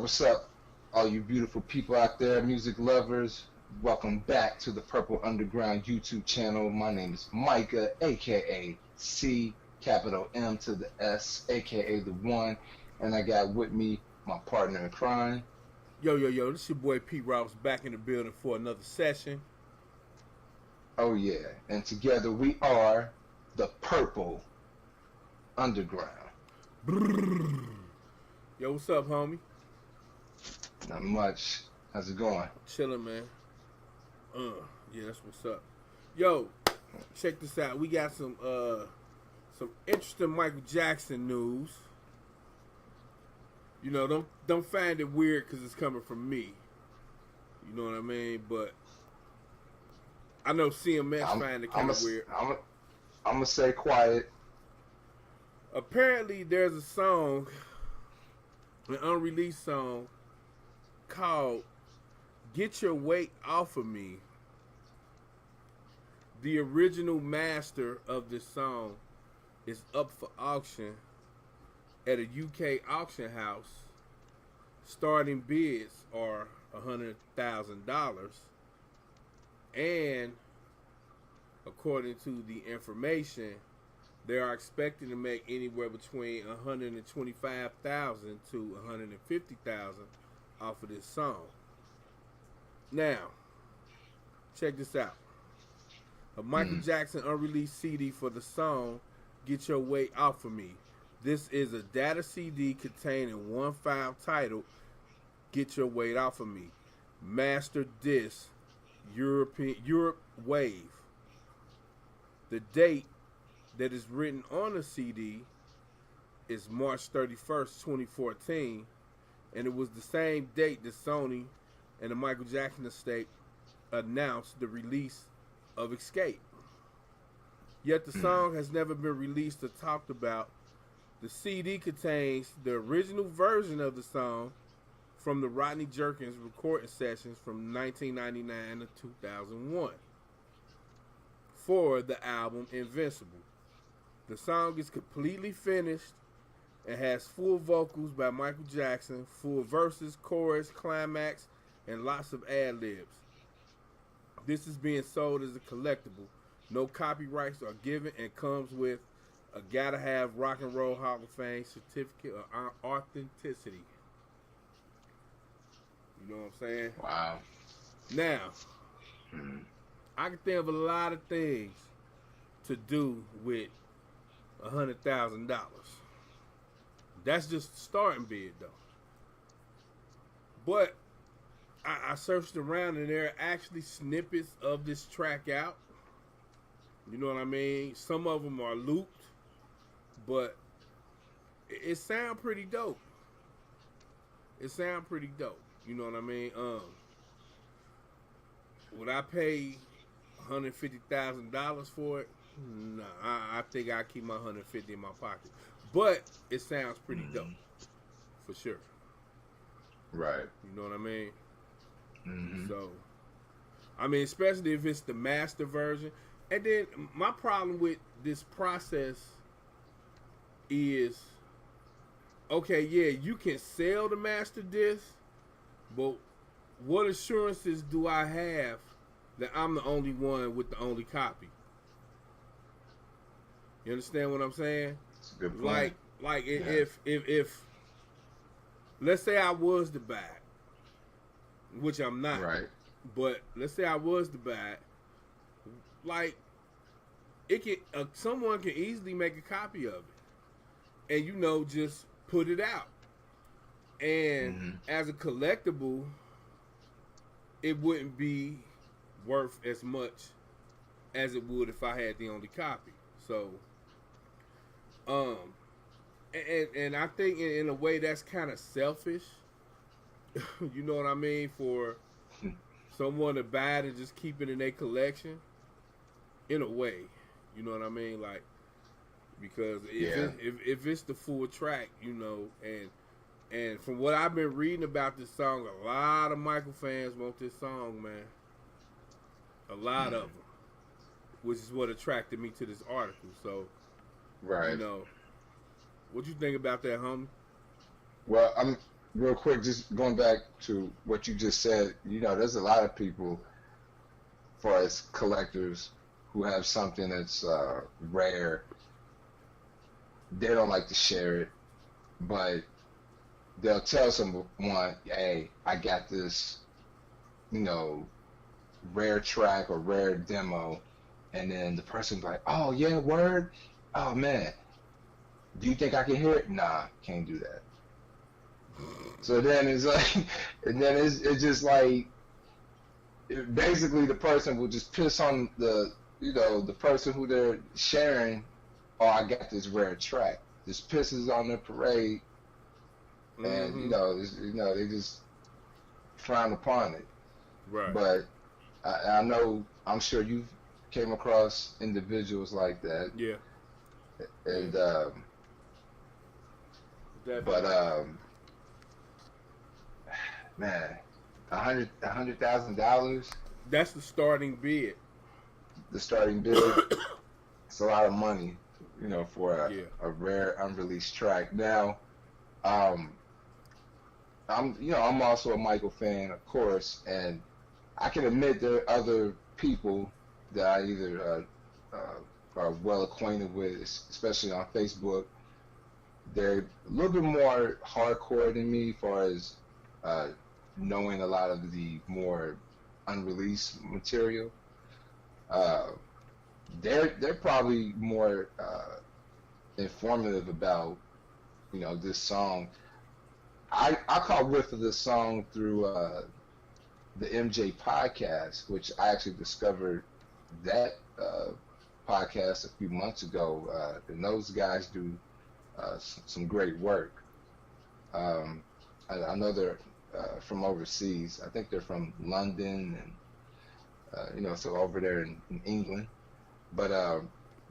What's up, all you beautiful people out there, music lovers? Welcome back to the Purple Underground YouTube channel. My name is Micah, aka C, capital M to the S, aka the One, and I got with me my partner in crime. Yo, this your boy Pete Rouse back in the building for another session. Oh yeah, and together we are the Purple Underground. Brrr. Yo, what's up, homie? Not much. How's it going? Chilling, man. Yeah, that's what's up. Yo, check this out. We got some interesting Michael Jackson news. You know, don't find it weird because it's coming from me. You know what I mean? But I know CMS find it kind of weird. I'm gonna say quiet. Apparently, there's a song, an unreleased song, called "Get Your Weight Off of Me." The original master of this song is up for auction at a UK auction house. Starting bids are $100,000, and according to the information, they are expecting to make anywhere between $125,000 to $150,000 off of this song. Now, check this out. A Michael Jackson unreleased CD for the song "Get Your Weight Off of Me." This is a data CD containing one file titled "Get Your Weight Off of Me." Master Disc, Europe Wave. The date that is written on the CD is March 31st, 2014, and it was the same date that Sony and the Michael Jackson estate announced the release of Escape. Yet the song has never been released or talked about. The CD contains the original version of the song from the Rodney Jerkins recording sessions from 1999 to 2001 for the album Invincible. The song is completely finished and has full vocals by Michael Jackson, full verses, chorus, climax, and lots of ad-libs. This is being sold as a collectible. No copyrights are given and comes with a gotta have Rock and Roll Hall of Fame certificate of authenticity. You know what I'm saying? Wow. Now, I can think of a lot of things to do with $100,000. That's just the starting bid, though. But I searched around and there are actually snippets of this track out. You know what I mean? Some of them are looped, but it sound pretty dope. It sound pretty dope. You know what I mean? Would I pay $150,000 for it? No, I think I keep my $150 in my pocket. But it sounds pretty dope, for sure. Right. You know what I mean? So, I mean, especially if it's the master version. And then my problem with this process is, okay, yeah, you can sell the master disc, but what assurances do I have that I'm the only one with the only copy? You understand what I'm saying? That's a good point. Like if let's say I was to buy it, which I'm not, right? But let's say I was to buy it, like it can someone can easily make a copy of it, and just put it out. And as a collectible, it wouldn't be worth as much as it would if I had the only copy. So, and I think in a way that's kind of selfish. You know what I mean? For someone to buy it and just keep it in their collection. In a way, you know what I mean? Like, because if it's the full track, and from what I've been reading about this song, a lot of Michael fans want this song, man. A lot of them, which is what attracted me to this article. So, right. what you think about that, homie? Well, real quick, just going back to what you just said, there's a lot of people, far as collectors, who have something that's rare. They don't like to share it, but they'll tell someone, hey, I got this, you know, rare track or rare demo, and then the person's like, oh yeah, word, oh man, do you think I can hear it? Nah, can't do that. So then it's like, and then it's just like, basically the person will just piss on the person who they're sharing. Oh, I got this rare track. Just pisses on their parade, and Mm-hmm. they just frown upon it. Right. But I know, I'm sure you've came across individuals like that, Yeah. Yeah. and but Definitely. man, $100,000, That's the starting bid. the starting bid. It's a lot of money, for Yeah. a rare unreleased track. Now, um, I'm also a Michael fan, of course, and I can admit there are other people that I either are well acquainted with, especially on Facebook. They're a little bit more hardcore than me, as far as uh, knowing a lot of the more unreleased material. Uh, they're probably more informative about this song. I caught whiff of this song through the MJ podcast, which I actually discovered that podcast a few months ago, and those guys do some great work. I know they're from overseas. I think they're from London, and so over there in England. But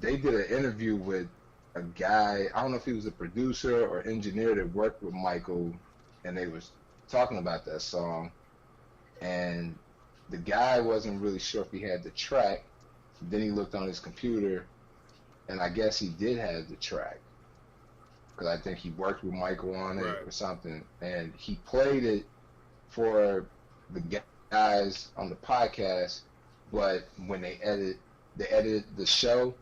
they did an interview with a guy. I don't know if he was a producer or engineer that worked with Michael, and they was talking about that song. And the guy wasn't really sure if he had the track. Then he looked on his computer, and I guess he did have the track, because I think he worked with Michael on it Right. or something. And he played it for the guys on the podcast, but when they edited the show,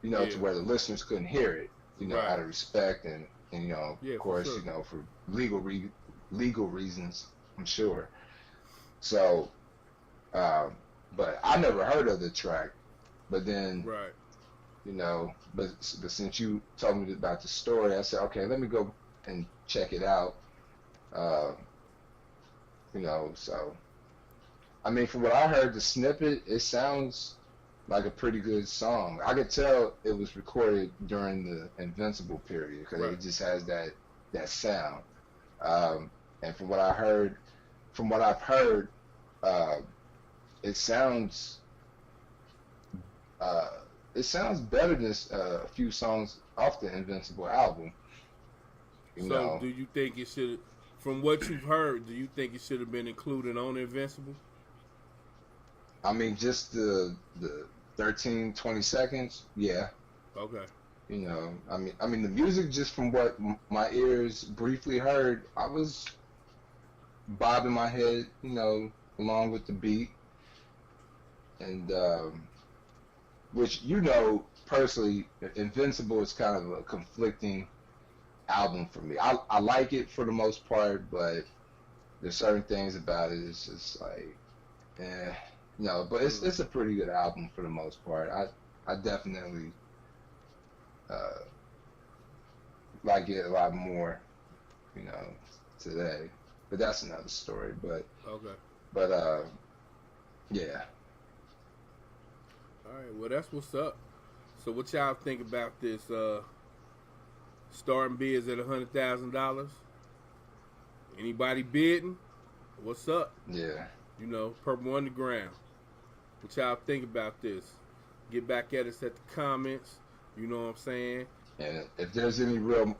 Yeah. to where the listeners couldn't hear it, Right. out of respect, and Yeah, of for course, sure. for legal reasons, I'm sure. So, but I never heard of the track. But then, Right. but since you told me about the story, I said, okay, let me go and check it out. Uh, so I mean, from what I heard, the snippet, it sounds like a pretty good song. I could tell it was recorded during the Invincible period, because Right. it just has that sound. Um, and from what I've heard, uh, it sounds uh, it sounds better than a few songs off the Invincible album. You So, know, do you think it should, from what you've heard, do you think it should have been included on Invincible? I mean, just the 13, 20 seconds, yeah. Okay. I mean, the music, just from what my ears briefly heard, I was bobbing my head, along with the beat, and which, personally, Invincible is kind of a conflicting album for me. I like it for the most part, but there's certain things about it. It's just like, eh, but it's a pretty good album for the most part. I definitely uh, like it a lot more, you know, today. But that's another story. But Okay. but yeah. All right. Well, that's what's up. So, what y'all think about this? Starting bids at $100,000. Anybody bidding? What's up? Yeah. Purple Underground. What y'all think about this? Get back at us at the comments. You know what I'm saying? And if there's any real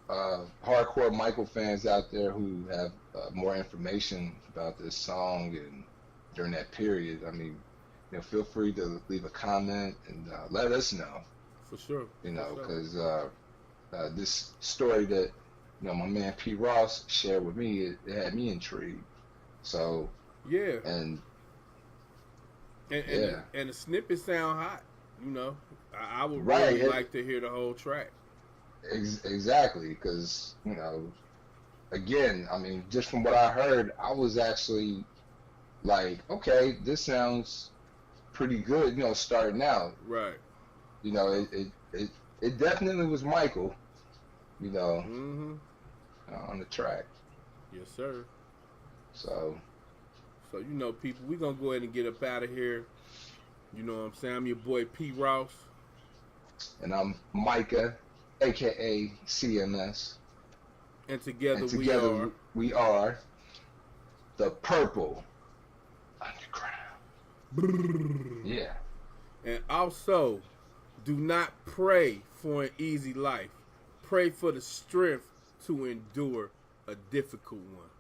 hardcore Michael fans out there who have more information about this song and during that period, I mean, feel free to leave a comment and let us know. For sure. For sure. Because this story that my man P. Ross shared with me, it had me intrigued. So, Yeah, and and yeah, the snippets sound hot. You know, I would right, really like to hear the whole track. exactly, because again, I mean, just from what I heard, I was actually like, okay, this sounds pretty good, starting out. Right. You know, it definitely was Michael, you know, Mm-hmm. on the track. Yes, sir. So, So people, we gonna go ahead and get up out of here. You know what I'm saying? I'm your boy P. Ross. and I'm Micah, aka CMS, And together and we together are. we are the Purple Underground. Yeah. And also, do not pray for an easy life. Pray for the strength to endure a difficult one.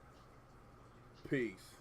Peace.